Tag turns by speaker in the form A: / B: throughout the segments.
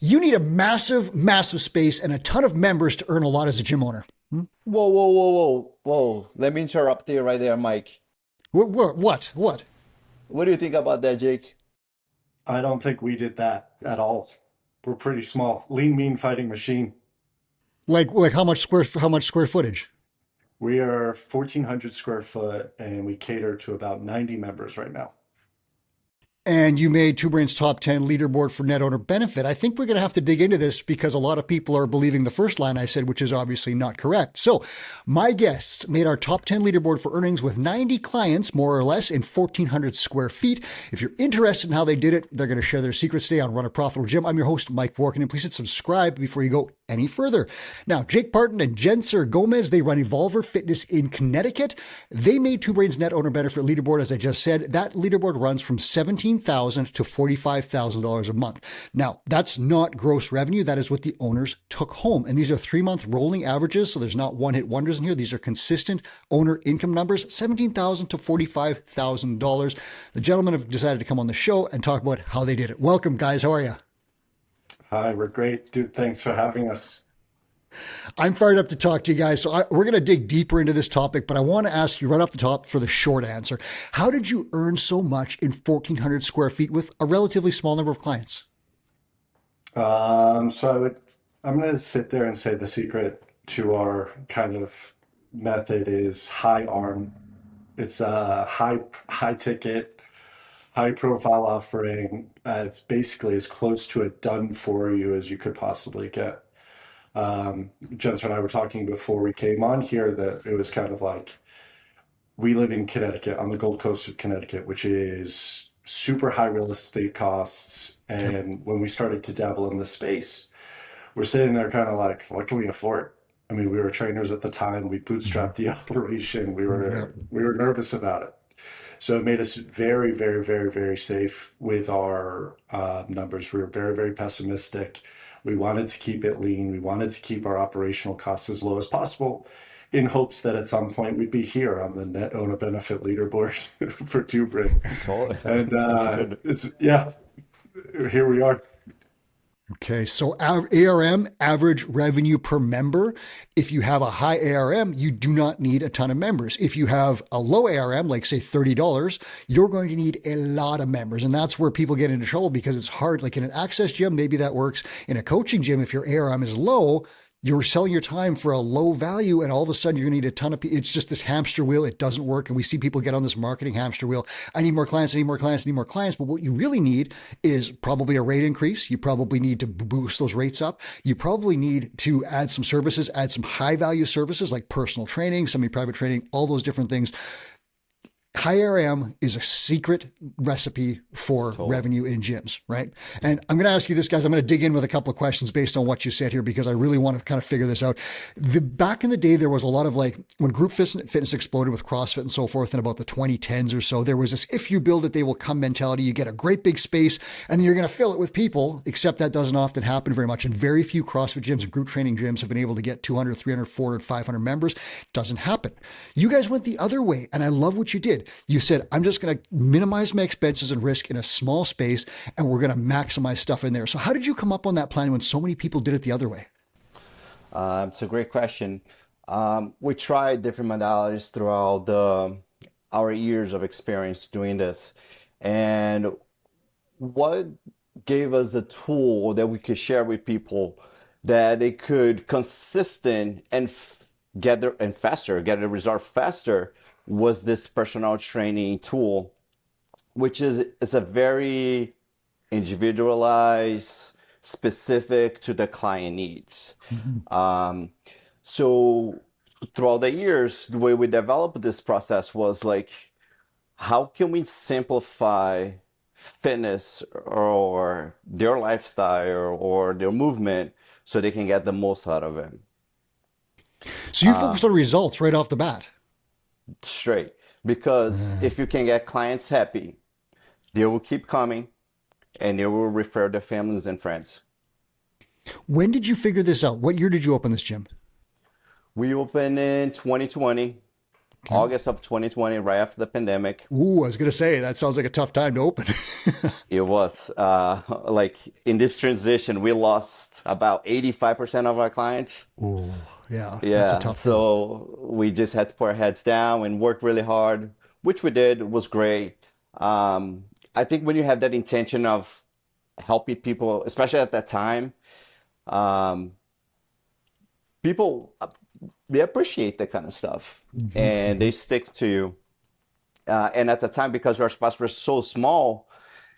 A: You need a massive, massive space and a ton of members to earn a lot as a gym owner. Hmm?
B: Whoa, whoa, whoa, whoa, whoa. Let me interrupt you right there, Mike.
A: What?
B: What do you think about that, Jake?
C: I don't think we did that at all. We're pretty small. Lean, mean fighting machine.
A: Like how much square footage?
C: We are 1,400 square foot and we cater to about 90 members right now.
A: And you made Two Brains top 10 leaderboard for net owner benefit. I think we're going to have to dig into this because a lot of people are believing the first line I said, which is obviously not correct. So my guests made our top 10 leaderboard for earnings with 90 clients, more or less, in 1,400 square feet. If you're interested in how they did it, they're going to share their secrets today on Run a Profitable Gym. I'm your host, Mike Warkentin. Please hit subscribe before you go any further. Now, Jake Parton and Jenser Gomes, they run Evolver Fitness in Connecticut. They made Two Brains net owner benefit leaderboard, as I just said. That leaderboard runs from $17,000 to $45,000 a month. Now, that's not gross revenue. That is what the owners took home. And these are 3-month rolling averages. So there's not one-hit wonders in here. These are consistent owner income numbers, $17,000 to $45,000. The gentlemen have decided to come on the show and talk about how they did it. Welcome, guys. How are you?
C: Hi, we're great. Dude, thanks for having us.
A: I'm fired up to talk to you guys. So we're going to dig deeper into this topic, but I want to ask you right off the top for the short answer. How did you earn so much in 1,400 square feet with a relatively small number of clients?
C: I'm going to sit there and say the secret to our kind of method is high arm. It's a high ticket, high profile offering, basically as close to a done for you as you could possibly get. Jenser and I were talking before we came on here that it was kind of like we live in Connecticut, on the Gold Coast of Connecticut, which is super high real estate costs. And when we started to dabble in the space, we're sitting there kind of like, what can we afford? I mean, we were trainers at the time. We bootstrapped the operation. We were nervous about it. So it made us very, very, very, very safe with our numbers. We were very, very pessimistic. We wanted to keep it lean. We wanted to keep our operational costs as low as possible in hopes that at some point we'd be here on the net owner benefit leaderboard for Two Brain.
B: Totally.
C: And
B: That's good.
C: here we are.
A: Okay, so ARM, average revenue per member. If you have a high ARM, you do not need a ton of members. If you have a low ARM, like say $30, you're going to need a lot of members. And that's where people get into trouble because it's hard. Like in an access gym, maybe that works. In a coaching gym, if your ARM is low, you're selling your time for a low value and all of a sudden you're going to need a ton of people. It's just this hamster wheel. It doesn't work. And we see people get on this marketing hamster wheel. I need more clients. I need more clients. I need more clients. But what you really need is probably a rate increase. You probably need to boost those rates up. You probably need to add some services, add some high value services like personal training, semi-private training, all those different things. High RM is a secret recipe for revenue in gyms, right? And I'm going to ask you this, guys. I'm going to dig in with a couple of questions based on what you said here because I really want to kind of figure this out. Back in the day, there was a lot of like when group fitness exploded with CrossFit and so forth in about the 2010s or so, there was this if you build it, they will come mentality. You get a great big space and then you're going to fill it with people, except that doesn't often happen very much. And very few CrossFit gyms and group training gyms have been able to get 200, 300, 400, 500 members. It doesn't happen. You guys went the other way. And I love what you did. You said, I'm just going to minimize my expenses and risk in a small space, and we're going to maximize stuff in there. So how did you come up on that plan when so many people did it the other way?
B: It's a great question. We tried different modalities throughout our years of experience doing this. And what gave us the tool that we could share with people that they could consistent and get the result faster was this personal training tool, which is a very individualized, specific to the client needs. So throughout the years, the way we developed this process was like, how can we simplify fitness or their lifestyle or their movement so they can get the most out of it?
A: So you focused on results right off the bat.
B: Straight. Because if you can get clients happy, they will keep coming and they will refer their families and friends.
A: When did you figure this out? What year did you open this gym?
B: We opened in 2020. August of 2020, right after the pandemic.
A: Ooh, I was going to say, that sounds like a tough time to open.
B: It was like in this transition, we lost about 85% of our clients.
A: Ooh, yeah, that's a
B: Yeah,
A: tough deal.
B: so we just had to put our heads down and work really hard, which we did. It was great. I think when you have that intention of helping people, especially at that time, um, people they appreciate that kind of stuff and they stick to you. And at the time, because our spots were so small,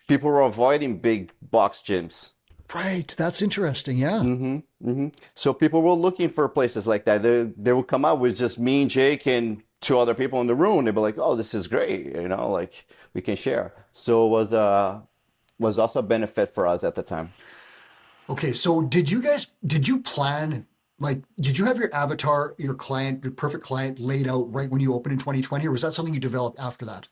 B: people were avoiding big box gyms.
A: Right, that's interesting. Yeah.
B: So people were looking for places like that. They would come out with just me and Jake and two other people in the room. They'd be like, "Oh, this is great, like we can share." So it was also a benefit for us at the time.
A: Okay, so did you plan, like, did you have your avatar, your client, your perfect client laid out right when you opened in 2020, or was that something you developed after that?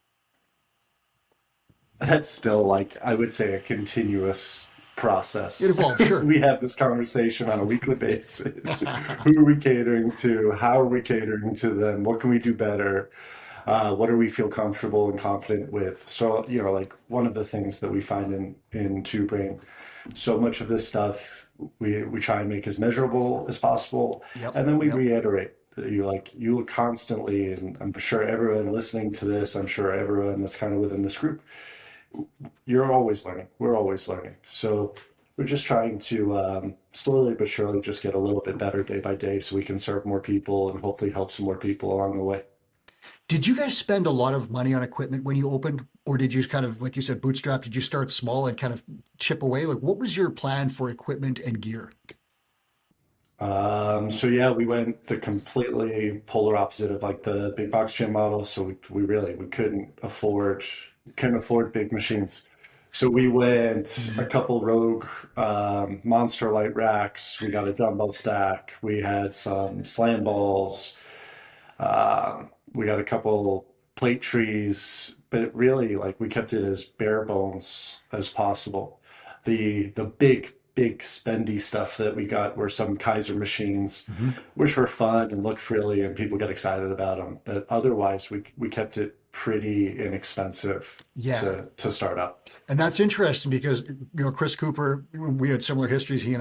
C: That's still like, I would say, a continuous
A: It
C: process.
A: evolved, sure.
C: We have this conversation on a weekly basis. Who are we catering to? How are we catering to them? What can we do better? What do we feel comfortable and confident with? So, like one of the things that we find in Two Brain, so much of this stuff we try and make as measurable as possible,
A: Yep,
C: and then we
A: yep.
C: reiterate. You constantly, and I'm sure everyone listening to this, I'm sure everyone that's kind of within this group, you're always learning. We're always learning. So we're just trying to slowly but surely just get a little bit better day by day so we can serve more people and hopefully help some more people along the way.
A: Did you guys spend a lot of money on equipment when you opened, or did you kind of, like you said, bootstrap? Did you start small and kind of chip away? Like, what was your plan for equipment and gear?
C: So yeah, we went the completely polar opposite of like the big box gym model. So we couldn't afford big machines. So we went a couple rogue monster light racks. We got a dumbbell stack. We had some slam balls. We got a couple plate trees, but really like we kept it as bare bones as possible. The big spendy stuff that we got were some Kaiser machines,
A: Mhm.
C: which were fun and looked frilly, and people got excited about them. But otherwise, we kept it pretty inexpensive
A: Yeah.
C: to start up.
A: And that's interesting because, Chris Cooper, we had similar histories, he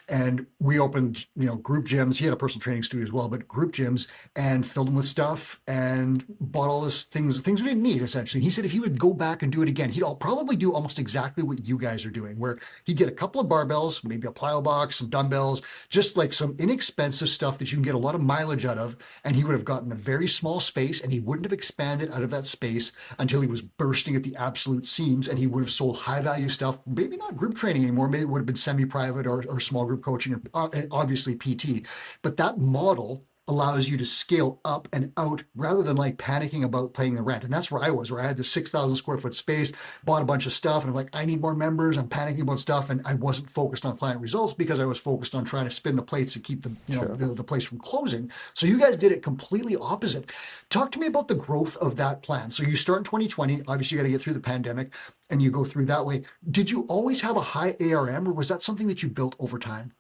A: and we opened, group gyms. He had a personal training studio as well, but group gyms, and filled them with stuff and bought all this things we didn't need, essentially. He said if he would go back and do it again, probably do almost exactly what you guys are doing, where he'd get a couple of barbells, maybe a plyo box, some dumbbells, just like some inexpensive stuff that you can get a lot of mileage out of. And he would have gotten a very small space, and he wouldn't have expanded out of that space until he was bursting at the absolute seams, and he would have sold high value stuff, maybe not group training anymore, maybe it would have been semi-private or small group coaching, or and obviously PT. But that model allows you to scale up and out rather than like panicking about paying the rent. And that's where I was, where I had this 6,000 square foot space, bought a bunch of stuff, and I'm like, I need more members. I'm panicking about stuff. And I wasn't focused on client results because I was focused on trying to spin the plates to keep
B: Sure.
A: the place from closing. So you guys did it completely opposite. Talk to me about the growth of that plan. So you start in 2020, obviously you got to get through the pandemic, and you go through that way. Did you always have a high ARM, or was that something that you built over time?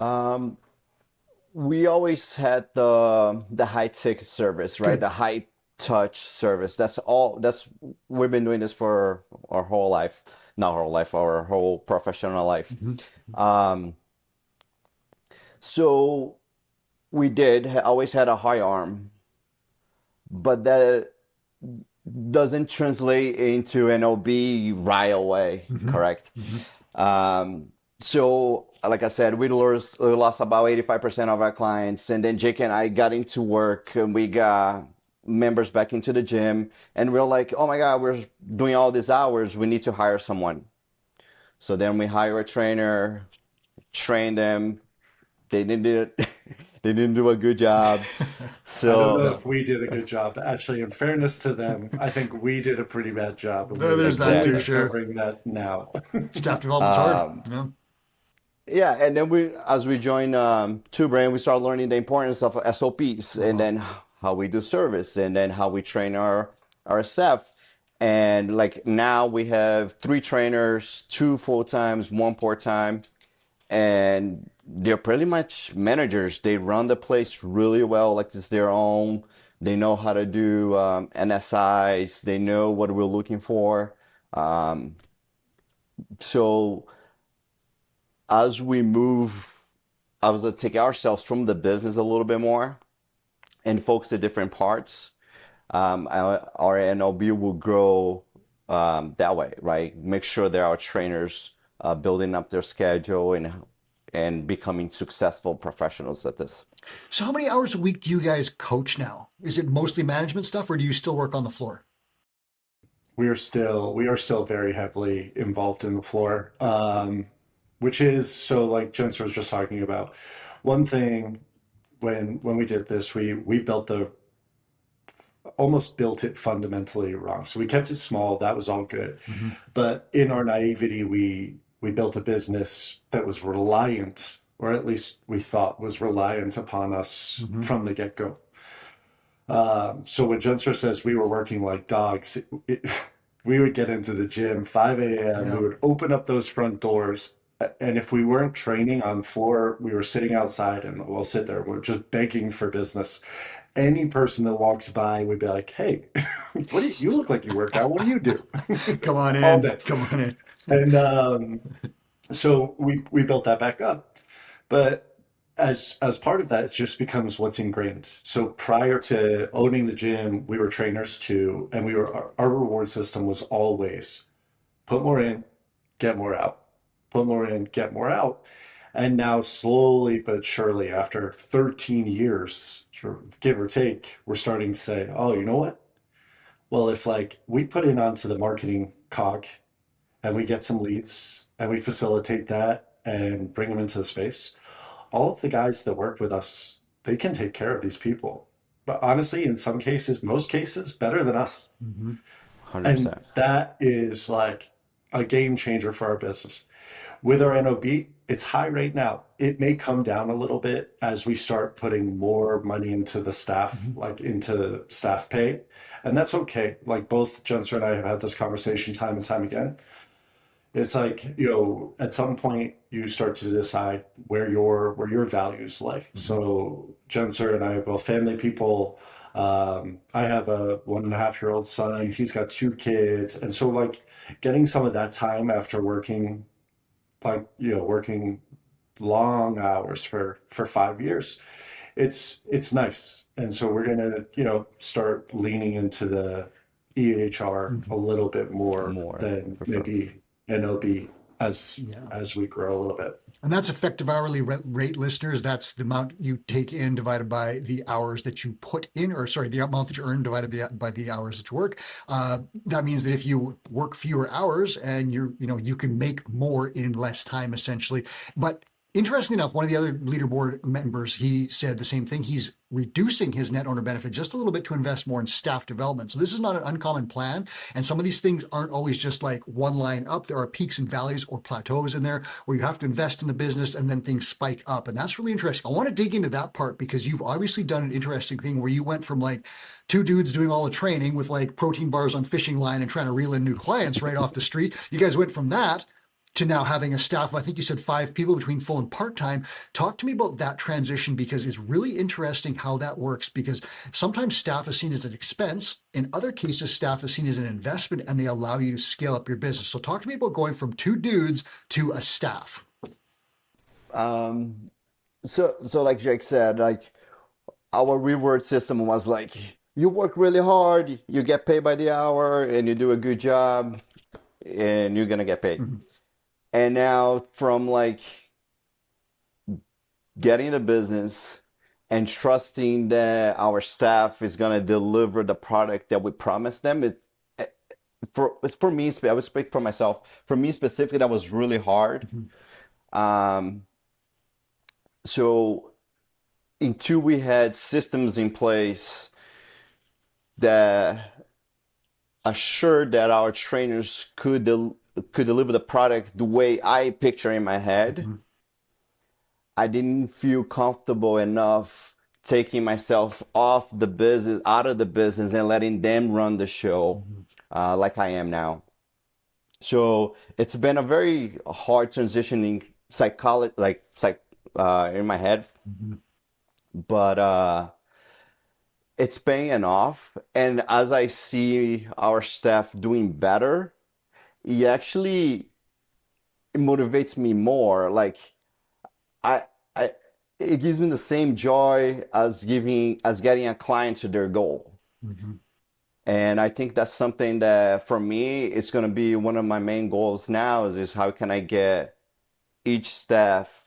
B: Um, we always had the high ticket service, right?
A: Good.
B: The high touch service. That's all. That's We've been doing this for our whole life, not our whole life, our whole professional life.
A: Mhm.
B: Um, so we always had a high arm, but that doesn't translate into an OB right away,
A: Mhm.
B: correct?
A: Mhm.
B: So, like I said, we lost about 85% of our clients, and then Jake and I got into work, and we got members back into the gym, and we are like, oh my God, we're doing all these hours. We need to hire someone. So then we hire a trainer, train them. They didn't do it. They didn't do a good job.
C: I don't know
B: So
A: No,
C: if we did a good job. Actually, in fairness to them, I think we did a pretty bad job, and we're
A: there's that
C: only
A: too,
B: exactly.
A: sure.
C: discovering that now.
A: Staff development's hard.
B: Um,
A: Yeah.
B: Yeah, and then as we joined Two Brain, we started learning the importance of SOPs, and
A: Uh-huh.
B: then how we do service, and then how we train our staff. And like now we have three trainers, two full times, one part time, and they're pretty much managers. They run the place really well, like it's their own They know how to do NSIs. They know what we're looking for. Um, so as we move, I was to take ourselves from the business a little bit more and focus the different parts. Our NLB will grow that way, right? Make sure that our trainers building up their schedule and becoming successful professionals at this.
A: So how many hours a week do you guys coach now? Is it mostly management stuff, or do you still work on the floor?
C: We are still very heavily involved in the floor, which is so like Jenser was just talking about. One thing when we did this, we built the almost built it fundamentally wrong. So we kept it small. That was all good.
A: Mm-hmm.
C: But in our naivety, we built a business that was reliant, or at least we thought was reliant upon us
A: Mm-hmm.
C: from the get-go. So when Jenser says we were working like dogs, we would get into the gym 5 a.m.
A: Yeah.
C: We would open up those front doors. And if we weren't training on floor, we were sitting outside and we'll sit there. We're just begging for business. Any person that walked by would be like, "Hey, you look like you work out. What do you do?"
A: Come on
C: All
A: in.
C: day.
A: Come on in.
C: And so we built that back up. But as part of that, it just becomes what's ingrained. So prior to owning the gym, we were trainers too, and our reward system was always put more in, get more out. Put more in, get more out. And now slowly but surely, after 13 years, give or take, we're starting to say, oh, you know what? Well, if like we put in onto the marketing cog and we get some leads and we facilitate that and bring them into the space, all of the guys that work with us, they can take care of these people. But honestly, in some cases, most cases, better than us.
A: Mm-hmm.
C: And
B: 100%.
C: that is like a game changer for our business. With our NOB, it's high right now. It may come down a little bit as we start putting more money into the staff,
A: Mm-hmm.
C: like into staff pay. And that's okay. Like both Jenser and I have had this conversation time and time again. It's like, at some point you start to decide where your values lie.
A: Mm-hmm.
C: So Jenser and I are both family people. I have a 1.5-year-old son. He's got 2 kids. And so like getting some of that time after working working long hours for 5 years, it's nice. And so we're gonna, start leaning into the EHR
A: Mm-hmm.
C: a little bit more
B: More,
C: than
B: for sure.
C: maybe NOB
A: Yeah.
C: as we grow a little bit.
A: And that's effective hourly rate, listeners. That's the amount you take in divided by the hours that you put in, or sorry, the amount that you earn divided by the hours that you work. That means that if you work fewer hours and you can make more in less time, essentially. But interestingly enough, one of the other leaderboard members, he said the same thing. He's reducing his net owner benefit just a little bit to invest more in staff development. So this is not an uncommon plan. And some of these things aren't always just like one line up. There are peaks and valleys or plateaus in there where you have to invest in the business and then things spike up. And that's really interesting. I want to dig into that part because you've obviously done an interesting thing where you went from like two dudes doing all the training with like protein bars on fishing line and trying to reel in new clients right off the street. You guys went from that to now having a staff of, I think you said 5 people between full and part-time. Talk to me about that transition, because it's really interesting how that works, because sometimes staff is seen as an expense. In other cases, staff is seen as an investment and they allow you to scale up your business. So talk to me about going from 2 dudes to a staff.
B: So like Jake said, like our reward system was like, you work really hard, you get paid by the hour, and you do a good job, and you're gonna get paid.
A: Mm-hmm.
B: And now from like getting the business and trusting that our staff is gonna deliver the product that we promised them, for me, I would speak for myself. For me specifically, that was really hard.
A: Mm-hmm.
B: So until we had systems in place that assured that our trainers could deliver the product the way I picture in my head,
A: Mm-hmm.
B: I didn't feel comfortable enough taking myself out of the business and letting them run the show, like I am now. So it's been a very hard transitioning psychology, in my head.
A: Mm-hmm.
B: But it's paying off. And as I see our staff doing better, it actually it motivates me more. Like I, I, it gives me the same joy as getting a client to their goal.
A: Mhm.
B: And I think that's something that for me, it's going to be one of my main goals now is how can I get each staff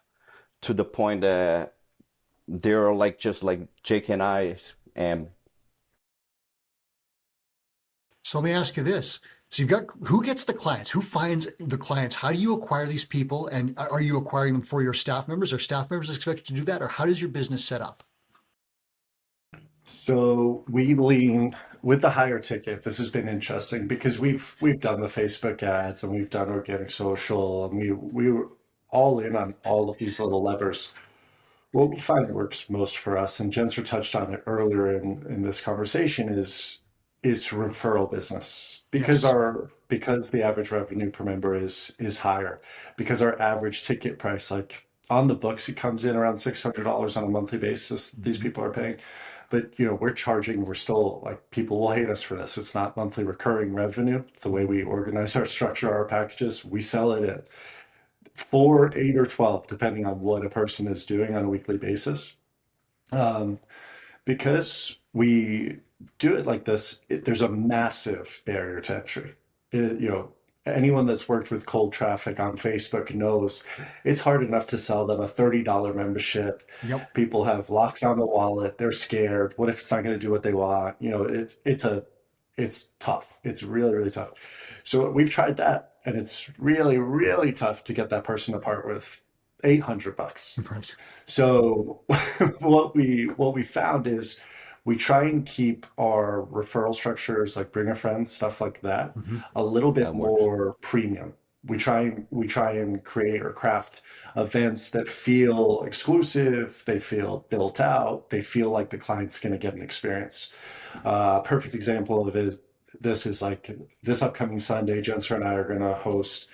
B: to the point that they're like just like Jake and I am.
A: So let me ask you this. So you've got who gets the clients? Who finds the clients? How do you acquire these people? And are you acquiring them for your staff members? Are staff members expected to do that? Or how does your business set up?
C: So we lean with the higher ticket. This has been interesting because we've done the Facebook ads and we've done organic social and we were all in on all of these little levers. What we find works most for us, and Jenser touched on it earlier in this conversation, is referral business
A: Yes.
C: because the average revenue per member is higher, because our average ticket price, like on the books, it comes in around $600 on a monthly basis. These
A: Mhm.
C: people are paying, but we're charging. We're still like people will hate us for this. It's not monthly recurring revenue. The way we organize our structure, our packages, we sell it at 4, 8, or 12, depending on what a person is doing on a weekly basis. Um, because we do it like this, there's a massive barrier to entry. Anyone that's worked with cold traffic on Facebook knows it's hard enough to sell them a $30 membership.
A: Yep.
C: People have locks on the wallet. They're scared. What if it's not going to do what they want? It's tough. It's really, really tough. So we've tried that, and it's really, really tough to get that person to part with $800.
A: Right.
C: So what we found is we try and keep our referral structures like bring a friend, stuff like that,
A: Mhm.
C: a little bit
B: That works.
C: more premium. We try and create or craft events that feel exclusive, they feel built out, they feel like the client's going to get an experience. Perfect example of this is like this upcoming Sunday, Jenser and I are going to host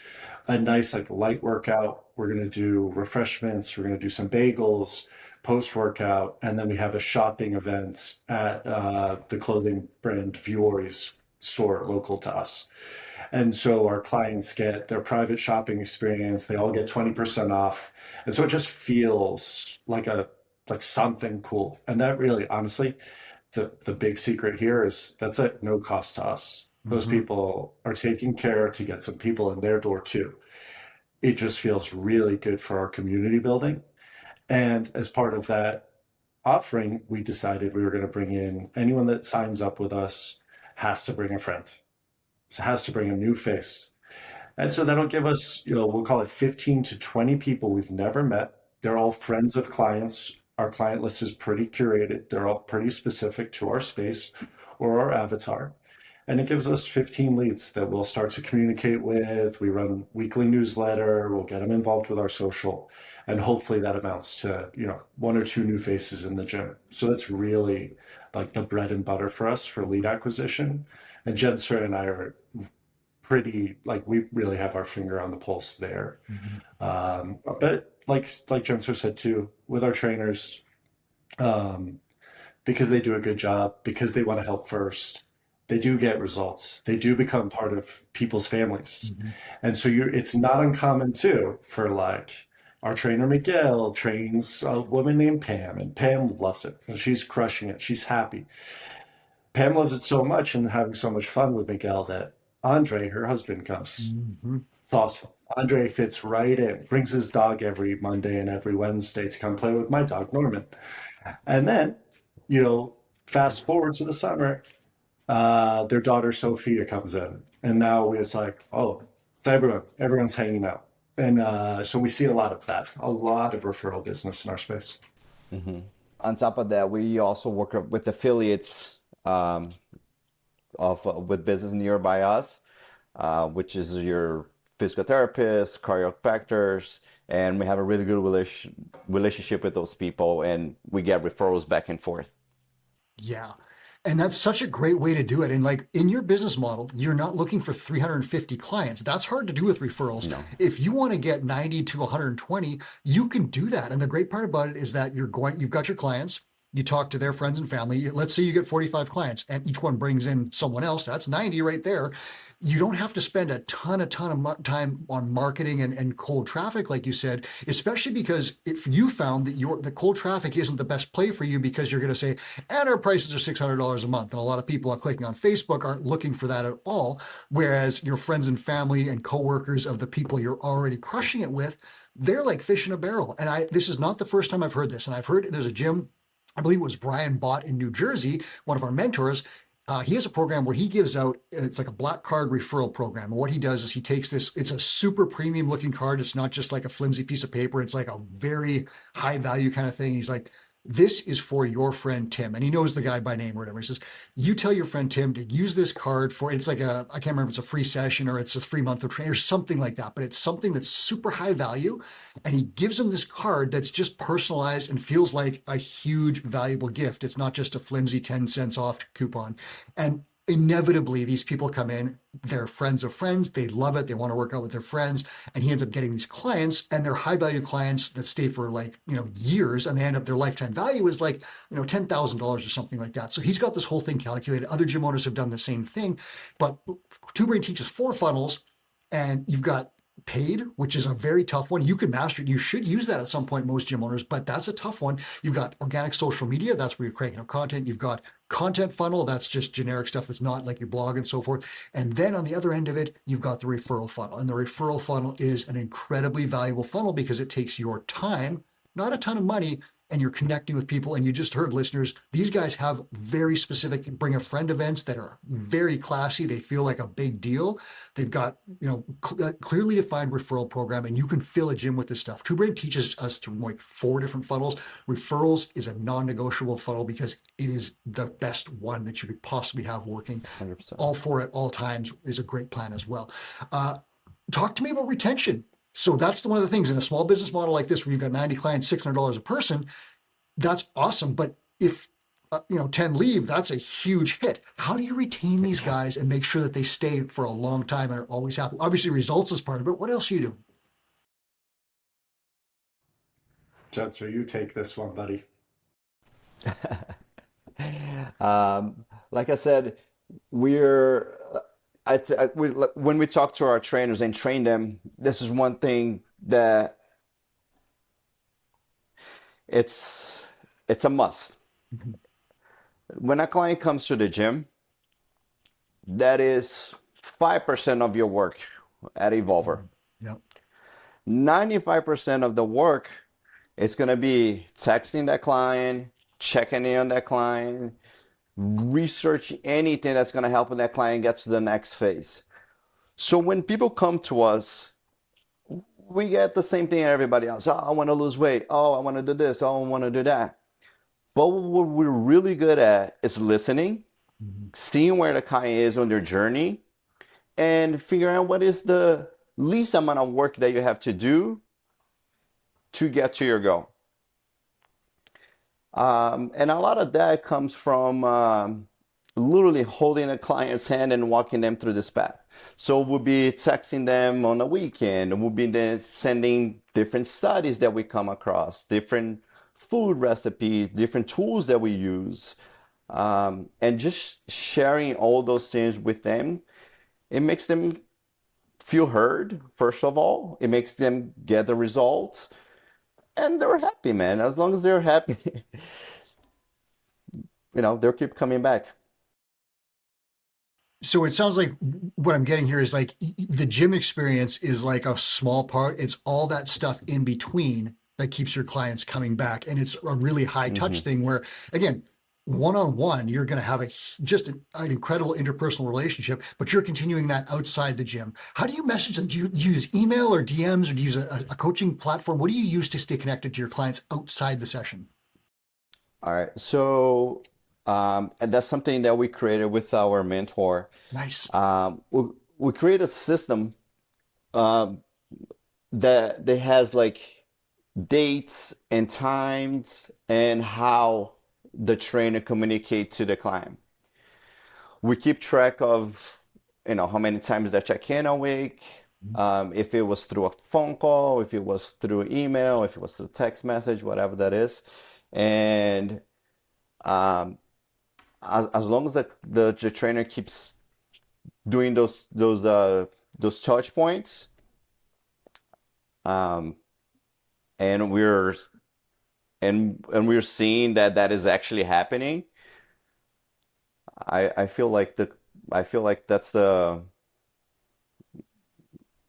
C: a nice like light workout. We're going to do refreshments. We're going to do some bagels post workout, and then we have a shopping event at the clothing brand Vuori's store local to us. And so our clients get their private shopping experience. They all get 20% off, and so it just feels like something cool. And that really, honestly, the big secret here is that's at no cost to us. Those
A: Mhm.
C: people are taking care to get some people in their door too. It just feels really good for our community building. And as part of that offering, we decided we were going to bring in anyone that signs up with us has to bring a friend. So has to bring a new face. And so that'll give us, we'll call it 15 to 20 people we've never met. They're all friends of clients. Our client list is pretty curated. They're all pretty specific to our space or our avatar. And it gives us 15 leads that we'll start to communicate with. We run weekly newsletter. We'll get them involved with our social. And hopefully that amounts to, one or two new faces in the gym. So that's really like the bread and butter for us for lead acquisition. And Jenser and I are pretty, like, we really have our finger on the pulse there.
A: Mhm.
C: But like Jenser said too, with our trainers, um, because they do a good job, because they want to help first, they do get results. They do become part of people's families.
A: Mhm.
C: And so it's not uncommon too for like our trainer Miguel trains a woman named Pam, and Pam loves it. And she's crushing it. She's happy. Pam loves it so much and having so much fun with Miguel that Andre, her husband, comes.
A: Mhm.
C: It's awesome. Andre fits right in, brings his dog every Monday and every Wednesday to come play with my dog, Norman. And then, fast forward to the summer, their daughter Sophia comes in, and now it's like, oh, it's everyone's hanging out, and so we see a lot of that, a lot of referral business in our space.
B: Hmm. On top of that, we also work with affiliates of with business nearby us, which is your physical therapists, chiropractors, and we have a really good relationship with those people, and we get referrals back and forth.
A: Yeah. And that's such a great way to do it. And like in your business model, you're not looking for 350 clients. That's hard to do with referrals.
B: No.
A: If you want to get 90 to 120, you can do that. And the great part about it is that you've got your clients, you talk to their friends and family. Let's say you get 45 clients and each one brings in someone else. That's 90 right there. You don't have to spend a ton of time on marketing and cold traffic, like you said, especially because if you found that the cold traffic isn't the best play for you because you're going to say, and our prices are $600 a month. And a lot of people are clicking on Facebook aren't looking for that at all. Whereas your friends and family and coworkers of the people you're already crushing it with, they're like fish in a barrel. And this is not the first time I've heard this. And I've heard there's a gym, I believe it was Brian Bott in New Jersey, one of our mentors. He has a program where he gives out, it's like a black card referral program. And what he does is he takes this, it's a super premium looking card. It's not just like a flimsy piece of paper. It's like a very high value kind of thing. He's like, this is for your friend Tim. And he knows the guy by name or whatever. He says, you tell your friend Tim to use this card for, it's like I can't remember if it's a free session or it's a 3 month of training or something like that, but it's something that's super high value. And he gives him this card that's just personalized and feels like a huge valuable gift. It's not just a flimsy 10 cents off coupon. And inevitably these people come in, they're friends of friends, they love it, they want to work out with their friends, and he ends up getting these clients, and they're high value clients that stay for like years, and they end up, their lifetime value is like $10,000 or something like that. So he's got this whole thing calculated. Other gym owners have done the same thing, but Two Brain teaches 4 funnels, and you've got paid, which is a very tough one. You can master it. You should use that at some point, most gym owners, but that's a tough one. You've got organic social media. That's where you're cranking out content. You've got content funnel. That's just generic stuff that's not like your blog and so forth. And then on the other end of it, you've got the referral funnel. And the referral funnel is an incredibly valuable funnel because it takes your time, not a ton of money, and you're connecting with people. And you just heard, listeners, these guys have very specific bring a friend events that are very classy. They feel like a big deal. They've got clearly defined referral program, and you can fill a gym with this stuff. Two Brain teaches us through like 4 different funnels. Referrals is a non-negotiable funnel because it is the best one that you could possibly have working.
B: 100%.
A: All 4 at all times is a great plan as well. Talk to me about retention. So that's one of the things in a small business model like this, where you've got 90 clients, $600 a person. That's awesome. But if 10 leave, that's a huge hit. How do you retain these guys and make sure that they stay for a long time and are always happy? Obviously, results is part of it. What else are you doing?
C: Jenser, you take this one, buddy.
B: Like I said, when we talk to our trainers and train them, this is one thing that it's a must. When a client comes to the gym, that is 5% of your work at Evolver.
A: Yep.
B: 95% of the work is going to be texting that client, checking in on that client, research anything that's going to help that client get to the next phase. So when people come to us, we get the same thing everybody else. Oh, I want to lose weight. Oh, I want to do this. Oh, I want to do that. But what we're really good at is listening, seeing where the client is on their journey, and figuring out what is the least amount of work that you have to do to get to your goal. And a lot of that comes from literally holding a client's hand and walking them through this path. So we'll be texting them on the weekend. We'll be then sending different studies that we come across, different food recipes, different tools that we use, and just sharing all those things with them. It makes them feel heard, first of all. It makes them get the results. And they're happy, man. As long as they're happy, they'll keep coming back.
A: So it sounds like what I'm getting here is like the gym experience is like a small part. It's all that stuff in between that keeps your clients coming back. And it's a really high touch thing where, again, one-on-one, you're going to have just an incredible interpersonal relationship, but you're continuing that outside the gym. How do you message them? Do you use email or DMs, or do you use a coaching platform? What do you use to stay connected to your clients outside the session?
B: All right. So, and that's something that we created with our mentor.
A: Nice.
B: We create a system that has like dates and times and how the trainer communicate to the client. We keep track of how many times they check in a week, if it was through a phone call, if it was through email, if it was through text message, whatever that is. And Um, as long as the trainer keeps doing those touch points, um, and we're seeing that that is actually happening. I feel like that's the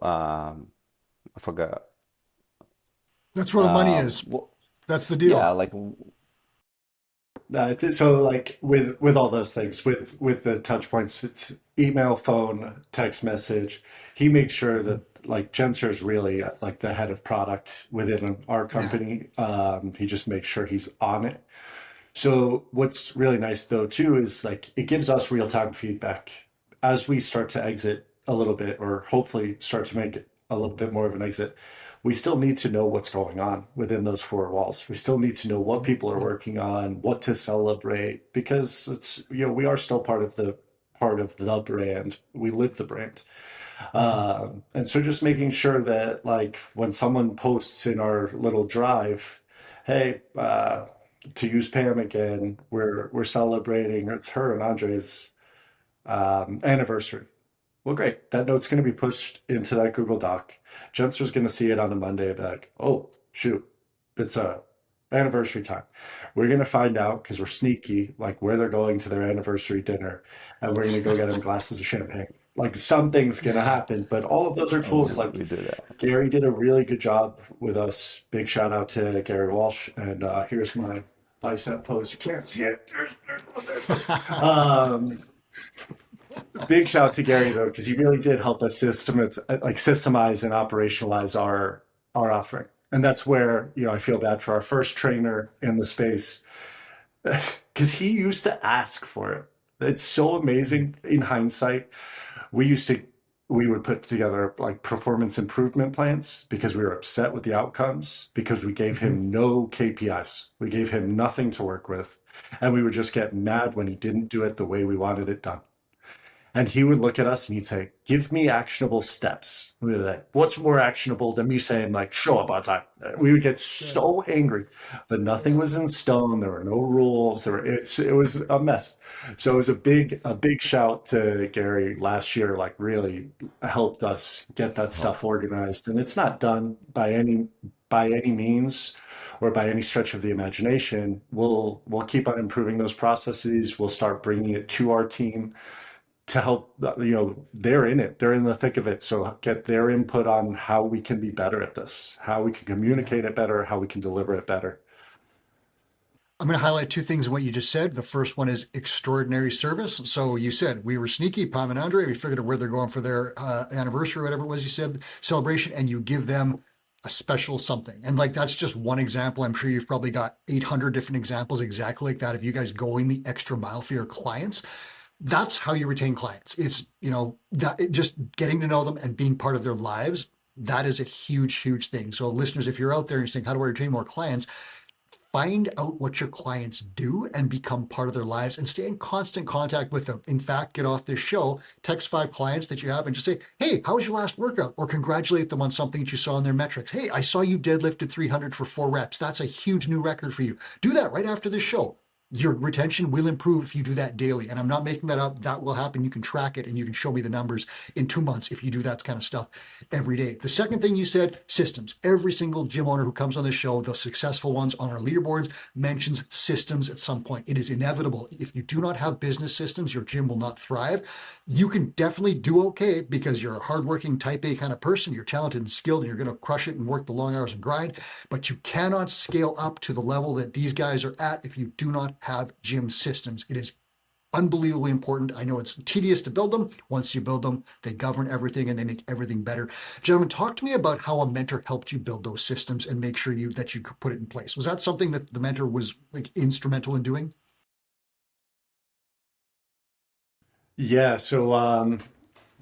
B: I forgot.
A: That's where the money is.
B: Well,
A: That's the
B: yeah,
A: deal.
B: like
C: So like with all those things, with the touch points, it's email, phone, text message. He makes sure that like Jenser is really like the head of product within our
A: Yeah.
C: company. He just makes sure he's on it. So what's really nice though too is like it gives us real-time feedback as we start to exit a little bit, or hopefully start to make it a little bit more of an exit. We still need to know what's going on within those four walls. We still need to know what people are
A: Yep.
C: working on, what to celebrate, because it's, we are still part of the brand. We live the brand.
A: Mhm.
C: And so just making sure that like when someone posts in our little drive, hey, to use Pam again, we're celebrating it's her and Andre's anniversary. Well, great. That note's going to be pushed into that Google Doc. Jenster's going to see it on a Monday and be like, oh, shoot, it's a anniversary time. We're going to find out because we're sneaky, like where they're going to their anniversary dinner, and we're going to go get them glasses of champagne. Like something's going to
A: Yeah.
C: happen, but all of those are tools.
B: we
C: Like
B: do that.
C: Gary did a really good job with us. Big shout out to Gary Walsh. And here's my bicep pose. You can't see it. Um, Big shout out to Gary though, because he really did help us systemize and operationalize our offering. And that's where, I feel bad for our first trainer in the space because he used to ask for it. It's so amazing in hindsight. We used to we would put together like performance improvement plans because we were upset with the outcomes because we gave
A: Mhm.
C: him no KPIs. We gave him nothing to work with. And we would just get mad when he didn't do it the way we wanted it done. And he would look at us and he'd say, give me actionable steps. We were like, what's more actionable than me saying, like, show up on time? We would get
A: Yeah.
C: so angry, but nothing
A: Yeah.
C: was in stone. There were no rules. It was a mess. So it was a big shout to Gary last year, like really helped us get that
B: Oh,
C: stuff organized. And it's not done by any means or by any stretch of the imagination. We'll keep on improving those processes. We'll start bringing it to our team to help, they're in it, they're in the thick of it, so get their input on how we can be better at this, how we can
A: Yeah.
C: communicate it better, how we can deliver it better.
A: I'm going to highlight two things in what you just said. The first one is extraordinary service. So you said we were sneaky, Pam and Andre. We figured out where they're going for their anniversary, whatever it was you said, celebration, and you give them a special something. And like that's just one example. I'm sure you've probably got 800 different examples exactly like that of you guys going the extra mile for your clients. That's how you retain clients. It's, that just getting to know them and being part of their lives. That is a huge, huge thing. So, listeners, if you're out there and you're saying, how do I retain more clients? Find out what your clients do and become part of their lives and stay in constant contact with them. In fact, get off this show, text 5 clients that you have and just say, hey, how was your last workout? Or congratulate them on something that you saw in their metrics. Hey, I saw you deadlifted 300 for 4 reps. That's a huge new record for you. Do that right after this show. Your retention will improve if you do that daily. And I'm not making that up. That will happen. You can track it and you can show me the numbers in 2 months if you do that kind of stuff every day. The second thing you said, systems. Every single gym owner who comes on the show, the successful ones on our leaderboards, mentions systems at some point. It is inevitable. If you do not have business systems, your gym will not thrive. You can definitely do okay because you're a hardworking type A kind of person. You're talented and skilled and you're going to crush it and work the long hours and grind. But you cannot scale up to the level that these guys are at if you do not have gym systems. It is unbelievably important. I know it's tedious to build them. Once you build them, they govern everything and they make everything better. Gentlemen, talk to me about how a mentor helped you build those systems and make sure that you could put it in place. Was that something that the mentor was like instrumental in doing?
C: Yeah, so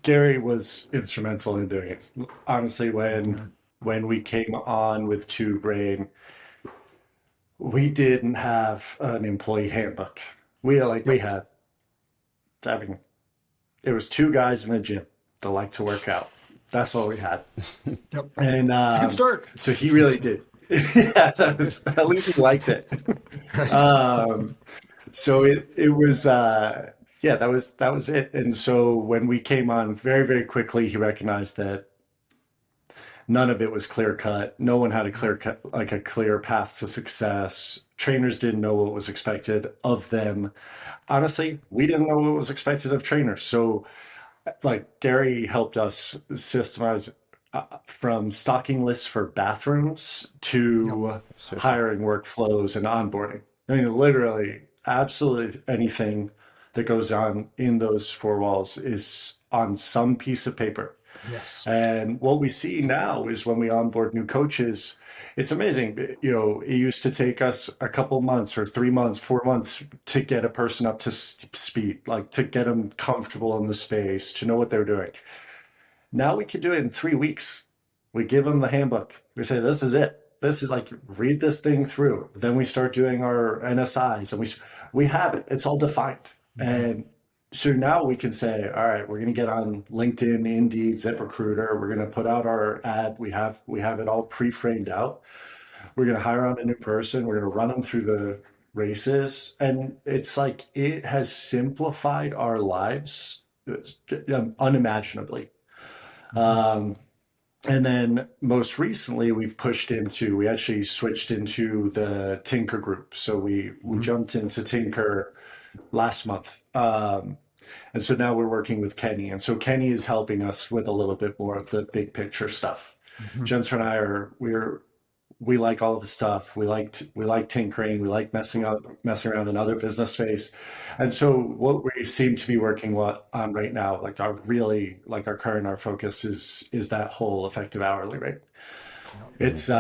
C: Gary was instrumental in doing it. Honestly,
A: Yeah.
C: when we came on with Two Brain, we didn't have an employee handbook. We
A: Yep.
C: had, I mean, it was two guys in a gym that like to work out. That's what we had.
A: Yep.
C: And
A: It's a good start.
C: so he really did. Yeah, that was at least we liked it.
A: Right.
C: Um, So it was yeah, that was it. And so when we came on very, very quickly, he recognized that none of it was clear cut. No one had a clear cut, like a clear path to success. Trainers didn't know what was expected of them. Honestly, we didn't know what was expected of trainers. So like Gary helped us systemize from stocking lists for bathrooms
A: Yep.
C: to
B: Super.
C: hiring workflows and onboarding. I mean, literally, absolutely anything that goes on in those four walls is on some piece of paper.
A: Yes.
C: And what we see now is when we onboard new coaches, it's amazing. You know, it used to take us a couple months or 3 months, 4 months to get a person up to speed, like to get them comfortable in the space, to know what they're doing. Now we can do it in 3 weeks. We give them the handbook. We say, this is it. This is like, read this thing through. Then we start doing our NSIs and we have it. It's all defined.
A: Mm-hmm.
C: And so now we can say, all right, we're going to get on LinkedIn, Indeed, ZipRecruiter. We're going to put out our ad. We have it all pre-framed out. We're going to hire on a new person. We're going to run them through the races. And it's like it has simplified our lives unimaginably.
A: Mm-hmm.
C: Um, and then most recently, we actually switched into the Tinker group. So we
A: Mm-hmm.
C: jumped into Tinker last month. And so now we're working with Kenny. And so Kenny is helping us with a little bit more of the big picture stuff.
A: Mm-hmm.
C: Jenser and I we like all of the stuff. We like tinkering. We like messing around in other business space. And so what we seem to be working on right now, like our focus is that whole effective hourly rate.
A: Yep.
C: It's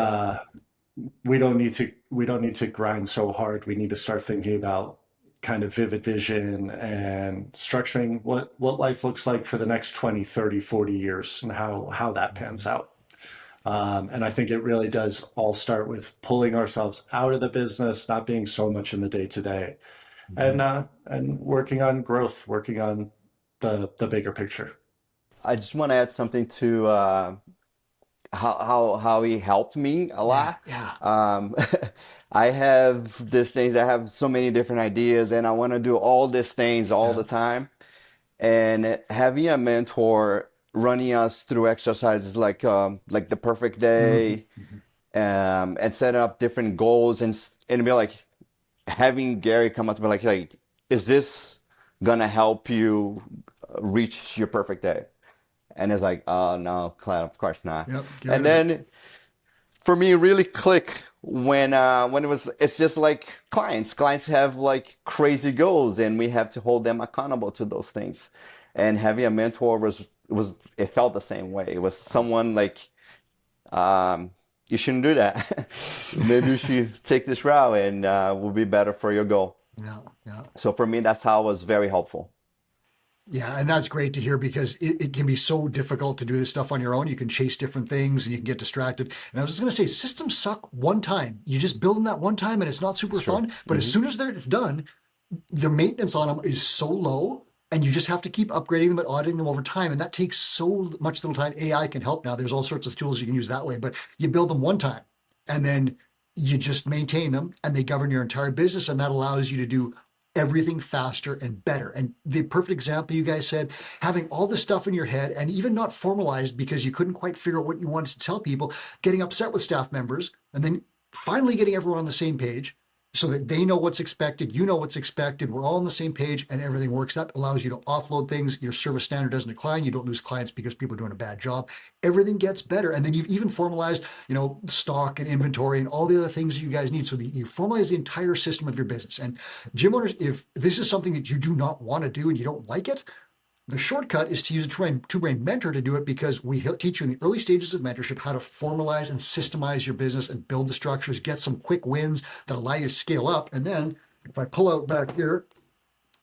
C: we don't need to grind so hard. We need to start thinking about kind of vivid vision and structuring what life looks like for the next 20, 30, 40 years and how that pans out. And I think it really does all start with pulling ourselves out of the business, not being so much in the day to day,
A: Mm-hmm.
C: and working on growth, working on the bigger picture.
B: I just want to add something to how he helped me a
A: Yeah.
B: lot.
A: Yeah.
B: Um, I have these things. I have so many different ideas, and I want to do all these things all
A: Yeah.
B: the time. And having a mentor running us through exercises like the perfect
A: Mm-hmm.
B: day,
A: Mm-hmm.
B: and setting up different goals and be like having Gary come up to me like, is this gonna help you reach your perfect day? And it's like, oh no, Cloud, of course not.
A: Yep. Get rid
B: And
A: of it.
B: then for me, it really click when it's just like clients have like crazy goals, and we have to hold them accountable to those things. And having a mentor was it felt the same way. It was someone like, you shouldn't do that. Maybe you should take this route, and will be better for your goal.
A: Yeah. Yeah.
B: So for me, that's how it was very helpful.
A: Yeah, and that's great to hear because it can be so difficult to do this stuff on your own. You can chase different things and you can get distracted. And I was just going to say, systems suck one time. You just build them that one time and it's not super
B: Sure.
A: fun. But as soon as it's done, the maintenance on them is so low and you just have to keep upgrading them and auditing them over time. And that takes so much little time. AI can help now. There's all sorts of tools you can use that way, but you build them one time and then you just maintain them and they govern your entire business. And that allows you to do everything faster and better. And the perfect example you guys said, having all this stuff in your head and even not formalized because you couldn't quite figure out what you wanted to tell people, getting upset with staff members, and then finally getting everyone on the same page so that they know what's expected, you know what's expected, we're all on the same page and everything works. That allows you to offload things. Your service standard doesn't decline. You don't lose clients because people are doing a bad job. Everything gets better. And then you've even formalized, stock and inventory and all the other things you guys need. So that you formalize the entire system of your business. And gym owners, if this is something that you do not want to do and you don't like it, the shortcut is to use a two-brain mentor to do it because we teach you in the early stages of mentorship how to formalize and systemize your business and build the structures, get some quick wins that allow you to scale up. And then if I pull out back here,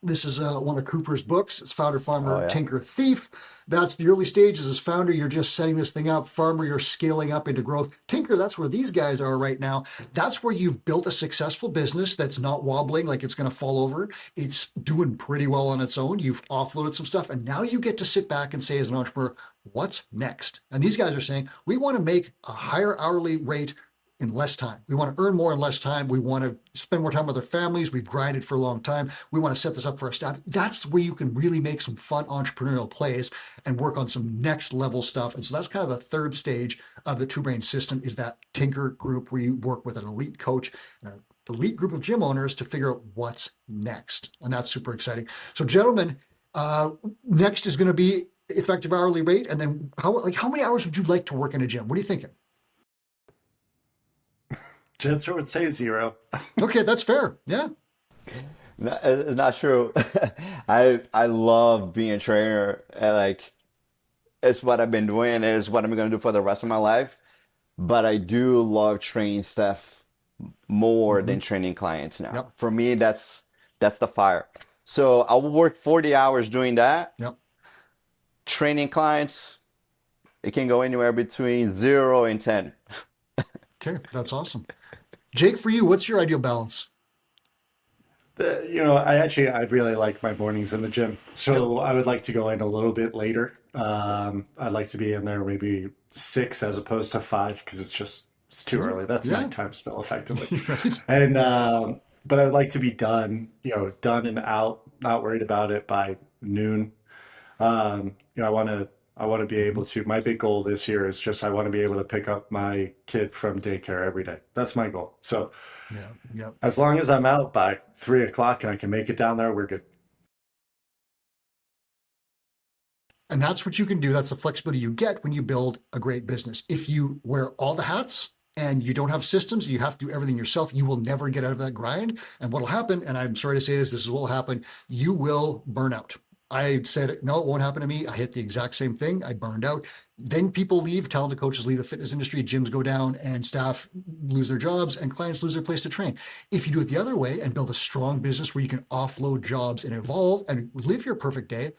A: this is one of Cooper's books. It's Founder,
B: Oh
A: Farmer,
B: yeah.
A: Tinker, Thief. That's the early stages. As founder, you're just setting this thing up. Farmer, you're scaling up into growth. Tinker, that's where these guys are right now. That's where you've built a successful business that's not wobbling like it's going to fall over. It's doing pretty well on its own. You've offloaded some stuff. And now you get to sit back and say, as an entrepreneur, what's next? And these guys are saying, we want to make a higher hourly rate in less time. We want to earn more in less time. We want to spend more time with our families. We've grinded for a long time. We want to set this up for our staff. That's where you can really make some fun entrepreneurial plays and work on some next level stuff. And so that's kind of the third stage of the Two Brain system, is that Tinker group where you work with an elite coach and an elite group of gym owners to figure out what's next. And that's super exciting. So gentlemen, next is going to be effective hourly rate. And then how many hours would you like to work in a gym? What are you thinking?
C: Jenser would say 0.
A: Okay, that's fair. Yeah.
B: Not true. I love being a trainer. And like, it's what I've been doing. It's what I'm going to do for the rest of my life. But I do love training staff more than training clients now.
A: Yep.
B: For me, that's the fire. So I will work 40 hours doing that.
A: Yep.
B: Training clients, it can go anywhere between 0 and 10.
A: Okay, that's awesome. Jake, for you, what's your ideal balance?
C: I really like my mornings in the gym. So I would like to go in a little bit later. I'd like to be in there maybe 6 as opposed to 5 because it's too early. That's nighttime still, effectively.
A: Right.
C: And but I'd like to be done and out, not worried about it by noon. I want to be able to. My big goal this year is just I want to be able to pick up my kid from daycare every day. That's my goal. So as long as I'm out by 3 o'clock and I can make it down there, we're good.
A: And that's what you can do. That's the flexibility you get when you build a great business. If you wear all the hats and you don't have systems, you have to do everything yourself, you will never get out of that grind. And what will happen, and I'm sorry to say this is what will happen, you will burn out. I said, no, it won't happen to me. I hit the exact same thing. I burned out. Then people leave, talented coaches leave the fitness industry, gyms go down, and staff lose their jobs, and clients lose their place to train. If you do it the other way and build a strong business where you can offload jobs and evolve and live your perfect day,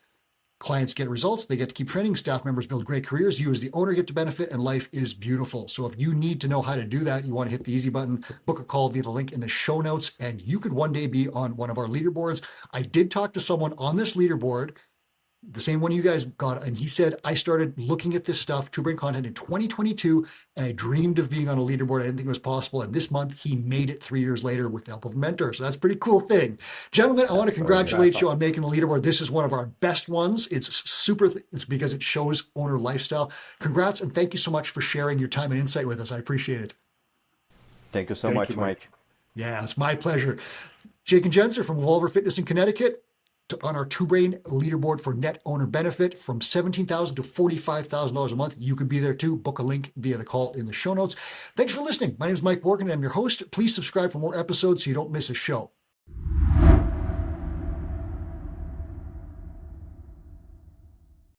A: clients get results, they get to keep training, staff members build great careers, you as the owner get to benefit, and life is beautiful. So if you need to know how to do that, you want to hit the easy button, book a call via the link in the show notes, and you could one day be on one of our leaderboards. I did talk to someone on this leaderboard, the same one you guys got, and he said, I started looking at this stuff, Two Brain content, in 2022, and I dreamed of being on a leaderboard. I didn't think it was possible. And this month, he made it 3 years later with the help of a mentor. So that's a pretty cool thing. Gentlemen, I want to congratulate you on making the leaderboard. This is one of our best ones. It's because it shows owner lifestyle. Congrats, and thank you so much for sharing your time and insight with us. I appreciate it.
B: Thank you so much, Mike.
A: Yeah, it's my pleasure. Jake and Jenser from Revolver Fitness in Connecticut, on our Two Brain leaderboard for net owner benefit from $17,000 to $45,000 a month. You could be there too. Book a link via the call in the show notes. Thanks for listening. My name is Mike Warkentin. I'm your host. Please subscribe for more episodes so you don't miss a show.